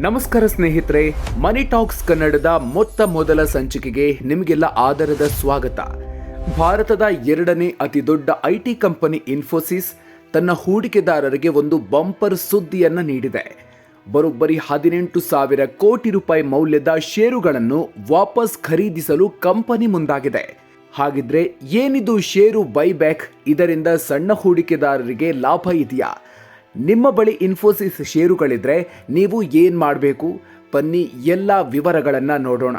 ನಮಸ್ಕಾರ ಸ್ನೇಹಿತರೆ, ಮನಿ ಟಾಕ್ಸ್ ಕನ್ನಡದ ಮೊದಲ ಸಂಚಿಕೆಗೆ ನಿಮಗೆಲ್ಲ ಆದರದ ಸ್ವಾಗತ. ಭಾರತದ ಎರಡನೇ ಅತಿ ದೊಡ್ಡ ಐಟಿ ಕಂಪನಿ ಇನ್ಫೋಸಿಸ್ ತನ್ನ ಹೂಡಿಕೆದಾರರಿಗೆ ಒಂದು ಬಂಪರ್ ಸುದ್ದಿಯನ್ನ ನೀಡಿದೆ. ಬರೋಬ್ಬರಿ 18,000 ಕೋಟಿ ರೂಪಾಯಿ ಮೌಲ್ಯದ ಷೇರುಗಳನ್ನು ವಾಪಸ್ ಖರೀದಿಸಲು ಕಂಪನಿ ಮುಂದಾಗಿದೆ. ಹಾಗಿದ್ರೆ ಏನಿದು ಷೇರು ಬೈಬ್ಯಾಕ್? ಇದರಿಂದ ಸಣ್ಣ ಹೂಡಿಕೆದಾರರಿಗೆ ಲಾಭ ಇದೆಯಾ? ನಿಮ್ಮ ಬಳಿ ಇನ್ಫೋಸಿಸ್ ಷೇರುಗಳಿದ್ರೆ ನೀವು ಏನು ಮಾಡಬೇಕು? ಬನ್ನಿ ಎಲ್ಲ ವಿವರಗಳನ್ನು ನೋಡೋಣ.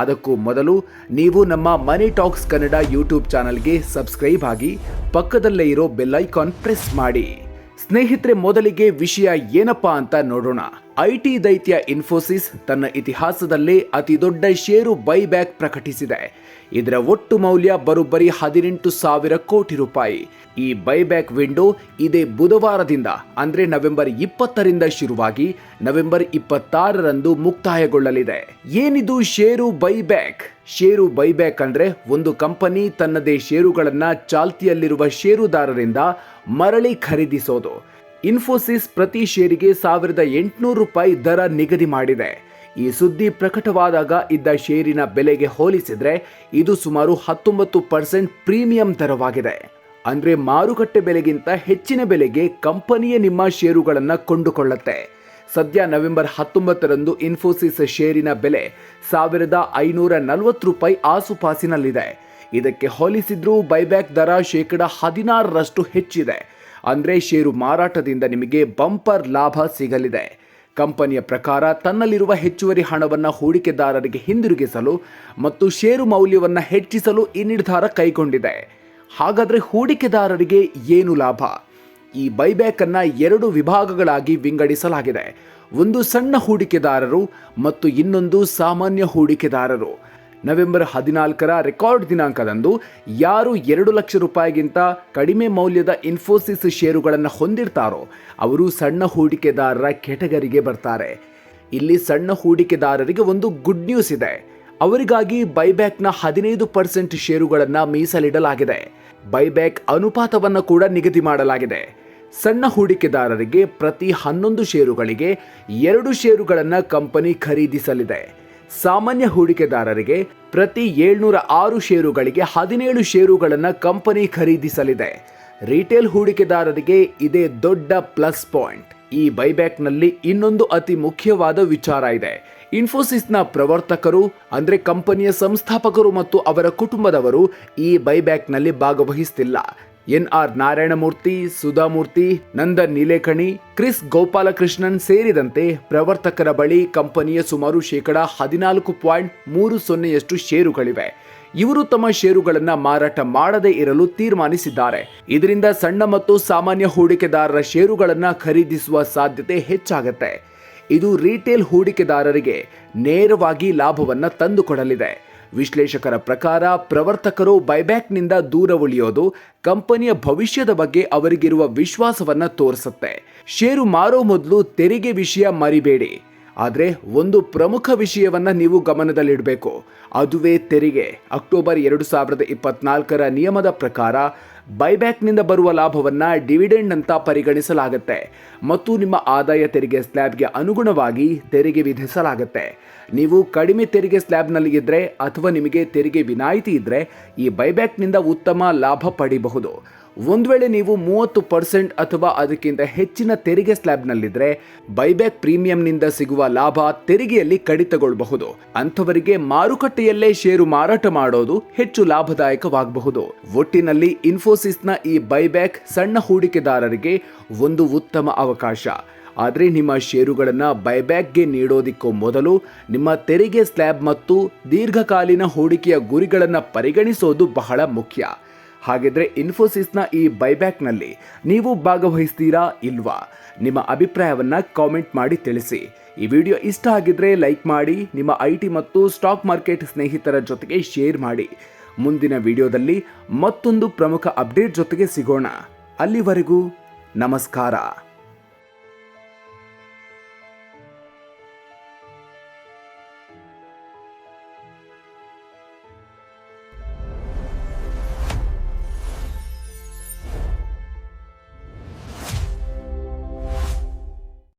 ಅದಕ್ಕೂ ಮೊದಲು ನೀವು ನಮ್ಮ ಮನಿ ಟಾಕ್ಸ್ ಕನ್ನಡ ಯೂಟ್ಯೂಬ್ ಚಾನಲ್ಗೆ ಸಬ್ಸ್ಕ್ರೈಬ್ ಆಗಿ ಪಕ್ಕದಲ್ಲೇ ಇರೋ ಬೆಲ್ ಐಕಾನ್ ಪ್ರೆಸ್ ಮಾಡಿ. ಸ್ನೇಹಿತರೆ, ಮೊದಲಿಗೆ ವಿಷಯ ಏನಪ್ಪಾ ಅಂತ ನೋಡೋಣ. ಐಟಿ ದೈತ್ಯ ಇನ್ಫೋಸಿಸ್ ತನ್ನ ಇತಿಹಾಸದಲ್ಲೇ ಅತಿ ದೊಡ್ಡ ಷೇರು ಬೈಬ್ಯಾಕ್ ಪ್ರಕಟಿಸಿದೆ. ಇದರ ಒಟ್ಟು ಮೌಲ್ಯ ಬರೋಬ್ಬರಿ 18,000 ಕೋಟಿ ರೂಪಾಯಿ. ಈ ಬೈಬ್ಯಾಕ್ ವಿಂಡೋ ಇದೇ ಬುಧವಾರದಿಂದ ಅಂದ್ರೆ ನವೆಂಬರ್ 20ರಿಂದ ಶುರುವಾಗಿ ನವೆಂಬರ್ 26ರಂದು ಮುಕ್ತಾಯಗೊಳ್ಳಲಿದೆ. ಏನಿದು ಷೇರು ಬೈಬ್ಯಾಕ್? ಷೇರು ಬೈಬ್ಯಾಕ್ ಅಂದ್ರೆ ಒಂದು ಕಂಪನಿ ತನ್ನದೇ ಷೇರುಗಳನ್ನ ಚಾಲ್ತಿಯಲ್ಲಿರುವ ಷೇರುದಾರರಿಂದ ಮರಳಿ ಖರೀದಿಸೋದು. ಇನ್ಫೋಸಿಸ್ ಪ್ರತಿ ಷೇರಿಗೆ 1,800 ರೂಪಾಯಿ ದರ ನಿಗದಿ ಮಾಡಿದೆ. ಈ ಸುದ್ದಿ ಪ್ರಕಟವಾದಾಗ ಇದ್ದ ಷೇರಿನ ಬೆಲೆಗೆ ಹೋಲಿಸಿದ್ರೆ ಇದು ಸುಮಾರು 19% ಪ್ರೀಮಿಯಂ ದರವಾಗಿದೆ. ಅಂದ್ರೆ ಮಾರುಕಟ್ಟೆ ಬೆಲೆಗಿಂತ ಹೆಚ್ಚಿನ ಬೆಲೆಗೆ ಕಂಪನಿಯೇ ನಿಮ್ಮ ಷೇರುಗಳನ್ನು ಕೊಂಡುಕೊಳ್ಳುತ್ತೆ. ಸದ್ಯ ನವೆಂಬರ್ 19ರಂದು ಇನ್ಫೋಸಿಸ್ ಷೇರಿನ ಬೆಲೆ 1,540 ರೂಪಾಯಿ ಆಸುಪಾಸಿನಲ್ಲಿದೆ. ಇದಕ್ಕೆ ಹೋಲಿಸಿದ್ರೂ ಬೈಬ್ಯಾಕ್ ದರ 16% ಹೆಚ್ಚಿದೆ. ಅಂದ್ರೆ ಷೇರು ಮಾರಾಟದಿಂದ ನಿಮಗೆ ಬಂಪರ್ ಲಾಭ ಸಿಗಲಿದೆ. ಕಂಪನಿಯ ಪ್ರಕಾರ ತನ್ನಲ್ಲಿರುವ ಹೆಚ್ಚುವರಿ ಹಣವನ್ನು ಹೂಡಿಕೆದಾರರಿಗೆ ಹಿಂದಿರುಗಿಸಲು ಮತ್ತು ಷೇರು ಮೌಲ್ಯವನ್ನು ಹೆಚ್ಚಿಸಲು ಈ ನಿರ್ಧಾರ ಕೈಗೊಂಡಿದೆ. ಹಾಗಾದ್ರೆ ಹೂಡಿಕೆದಾರರಿಗೆ ಏನು ಲಾಭ? ಈ ಬೈಬ್ಯಾಕ್ ಅನ್ನ 2 ವಿಭಾಗಗಳಾಗಿ ವಿಂಗಡಿಸಲಾಗಿದೆ. ಒಂದು ಸಣ್ಣ ಹೂಡಿಕೆದಾರರು ಮತ್ತು ಇನ್ನೊಂದು ಸಾಮಾನ್ಯ ಹೂಡಿಕೆದಾರರು. ನವೆಂಬರ್ 14ರ ರೆಕಾರ್ಡ್ ದಿನಾಂಕದಂದು ಯಾರು 2 ಲಕ್ಷ ರೂಪಾಯಿಗಿಂತ ಕಡಿಮೆ ಮೌಲ್ಯದ ಇನ್ಫೋಸಿಸ್ ಷೇರುಗಳನ್ನು ಹೊಂದಿರ್ತಾರೋ ಅವರು ಸಣ್ಣ ಹೂಡಿಕೆದಾರರ ಕೆಟಗರಿಗೆ ಬರ್ತಾರೆ. ಇಲ್ಲಿ ಸಣ್ಣ ಹೂಡಿಕೆದಾರರಿಗೆ ಒಂದು ಗುಡ್ ನ್ಯೂಸ್ ಇದೆ. ಅವರಿಗಾಗಿ ಬೈಬ್ಯಾಕ್ನ 15% ಷೇರುಗಳನ್ನು ಮೀಸಲಿಡಲಾಗಿದೆ. ಬೈಬ್ಯಾಕ್ ಅನುಪಾತವನ್ನು ಕೂಡ ನಿಗದಿ ಮಾಡಲಾಗಿದೆ. ಸಣ್ಣ ಹೂಡಿಕೆದಾರರಿಗೆ ಪ್ರತಿ 11 ಷೇರುಗಳಿಗೆ 2 ಷೇರುಗಳನ್ನು ಕಂಪನಿ ಖರೀದಿಸಲಿದೆ. ಸಾಮಾನ್ಯ ಹೂಡಿಕೆದಾರರಿಗೆ ಪ್ರತಿ 706 ಷೇರುಗಳಿಗೆ 17 ಷೇರುಗಳನ್ನು ಕಂಪನಿ ಖರೀದಿಸಲಿದೆ. ರಿಟೇಲ್ ಹೂಡಿಕೆದಾರರಿಗೆ ಇದೇ ದೊಡ್ಡ ಪ್ಲಸ್ ಪಾಯಿಂಟ್. ಈ ಬೈಬ್ಯಾಕ್ನಲ್ಲಿ ಇನ್ನೊಂದು ಅತಿ ಮುಖ್ಯವಾದ ವಿಚಾರ ಇದೆ. ಇನ್ಫೋಸಿಸ್ನ ಪ್ರವರ್ತಕರು ಅಂದ್ರೆ ಕಂಪನಿಯ ಸಂಸ್ಥಾಪಕರು ಮತ್ತು ಅವರ ಕುಟುಂಬದವರು ಈ ಬೈಬ್ಯಾಕ್ನಲ್ಲಿ ಭಾಗವಹಿಸುತ್ತಿಲ್ಲ. ಎನ್.ಆರ್. ನಾರಾಯಣಮೂರ್ತಿ, ಸುಧಾಮೂರ್ತಿ, ನಂದನ್ ನೀಲೇಕಣಿ, ಕ್ರಿಸ್ ಗೋಪಾಲಕೃಷ್ಣನ್ ಸೇರಿದಂತೆ ಪ್ರವರ್ತಕರ ಬಳಿ ಕಂಪನಿಯ ಸುಮಾರು 14.30% ಷೇರುಗಳಿವೆ. ಇವರು ತಮ್ಮ ಷೇರುಗಳನ್ನು ಮಾರಾಟ ಮಾಡದೇ ಇರಲು ತೀರ್ಮಾನಿಸಿದ್ದಾರೆ. ಇದರಿಂದ ಸಣ್ಣ ಮತ್ತು ಸಾಮಾನ್ಯ ಹೂಡಿಕೆದಾರರ ಷೇರುಗಳನ್ನು ಖರೀದಿಸುವ ಸಾಧ್ಯತೆ ಹೆಚ್ಚಾಗುತ್ತೆ. ಇದು ರಿಟೇಲ್ ಹೂಡಿಕೆದಾರರಿಗೆ ನೇರವಾಗಿ ಲಾಭವನ್ನು ತಂದುಕೊಡಲಿದೆ. ವಿಶ್ಲೇಷಕರ ಪ್ರಕಾರ ಪ್ರವರ್ತಕರು ಬೈಬ್ಯಾಕ್ನಿಂದ ದೂರ ಉಳಿಯೋದು ಕಂಪನಿಯ ಭವಿಷ್ಯದ ಬಗ್ಗೆ ಅವರಿಗಿರುವ ವಿಶ್ವಾಸವನ್ನ ತೋರಿಸುತ್ತೆ. ಷೇರು ಮಾರೋ ಮೊದಲು ತೆರಿಗೆ ವಿಷಯ ಮರಿಬೇಡಿ. ಆದರೆ ಒಂದು ಪ್ರಮುಖ ವಿಷಯವನ್ನ ನೀವು ಗಮನದಲ್ಲಿಡಬೇಕು, ಅದುವೇ ತೆರಿಗೆ. ಅಕ್ಟೋಬರ್ 2024ರ ನಿಯಮದ ಪ್ರಕಾರ ಬೈಬ್ಯಾಕ್ನಿಂದ ಬರುವ ಲಾಭವನ್ನ ಡಿವಿಡೆಂಡ್ ಅಂತ ಪರಿಗಣಿಸಲಾಗುತ್ತೆ ಮತ್ತು ನಿಮ್ಮ ಆದಾಯ ತೆರಿಗೆ ಸ್ಲ್ಯಾಬ್ಗೆ ಅನುಗುಣವಾಗಿ ತೆರಿಗೆ ವಿಧಿಸಲಾಗುತ್ತೆ. ನೀವು ಕಡಿಮೆ ತೆರಿಗೆ ಸ್ಲ್ಯಾಬ್ನಲ್ಲಿ ಇದ್ದರೆ ಅಥವಾ ನಿಮಗೆ ತೆರಿಗೆ ವಿನಾಯಿತಿ ಇದ್ದರೆ ಈ ಬೈಬ್ಯಾಕ್ನಿಂದ ಉತ್ತಮ ಲಾಭ ಪಡೆಯಬಹುದು. ಒಂದು ವೇಳೆ ನೀವು 30% ಅಥವಾ ಅದಕ್ಕಿಂತ ಹೆಚ್ಚಿನ ತೆರಿಗೆ ಸ್ಲ್ಯಾಬ್ನಲ್ಲಿದ್ದರೆ ಬೈಬ್ಯಾಕ್ ಪ್ರೀಮಿಯಂನಿಂದ ಸಿಗುವ ಲಾಭ ತೆರಿಗೆಯಲ್ಲಿ ಕಡಿತಗೊಳ್ಳಬಹುದು. ಅಂಥವರಿಗೆ ಮಾರುಕಟ್ಟೆಯಲ್ಲೇ ಷೇರು ಮಾರಾಟ ಮಾಡೋದು ಹೆಚ್ಚು ಲಾಭದಾಯಕವಾಗಬಹುದು. ಒಟ್ಟಿನಲ್ಲಿ ಇನ್ಫೋಸಿಸ್ನ ಈ ಬೈಬ್ಯಾಕ್ ಸಣ್ಣ ಹೂಡಿಕೆದಾರರಿಗೆ ಒಂದು ಉತ್ತಮ ಅವಕಾಶ. ಆದರೆ ನಿಮ್ಮ ಷೇರುಗಳನ್ನು ಬೈಬ್ಯಾಕ್ಗೆ ನೀಡೋದಿಕ್ಕೂ ಮೊದಲು ನಿಮ್ಮ ತೆರಿಗೆ ಸ್ಲ್ಯಾಬ್ ಮತ್ತು ದೀರ್ಘಕಾಲೀನ ಹೂಡಿಕೆಯ ಗುರಿಗಳನ್ನು ಪರಿಗಣಿಸೋದು ಬಹಳ ಮುಖ್ಯ. ಹಾಗಿದ್ರೆ ಇನ್ಫೋಸಿಸ್ನ ಈ ಬೈಬ್ಯಾಕ್ನಲ್ಲಿ ನೀವು ಭಾಗವಹಿಸ್ತೀರಾ ಇಲ್ವಾ? ನಿಮ್ಮ ಅಭಿಪ್ರಾಯವನ್ನು ಕಾಮೆಂಟ್ ಮಾಡಿ ತಿಳಿಸಿ. ಈ ವಿಡಿಯೋ ಇಷ್ಟ ಆಗಿದ್ರೆ ಲೈಕ್ ಮಾಡಿ, ನಿಮ್ಮ ಐಟಿ ಮತ್ತು ಸ್ಟಾಕ್ ಮಾರ್ಕೆಟ್ ಸ್ನೇಹಿತರ ಜೊತೆಗೆ ಶೇರ್ ಮಾಡಿ. ಮುಂದಿನ ವಿಡಿಯೋದಲ್ಲಿ ಮತ್ತೊಂದು ಪ್ರಮುಖ ಅಪ್ಡೇಟ್ ಜೊತೆಗೆ ಸಿಗೋಣ. ಅಲ್ಲಿವರೆಗೂ ನಮಸ್ಕಾರ.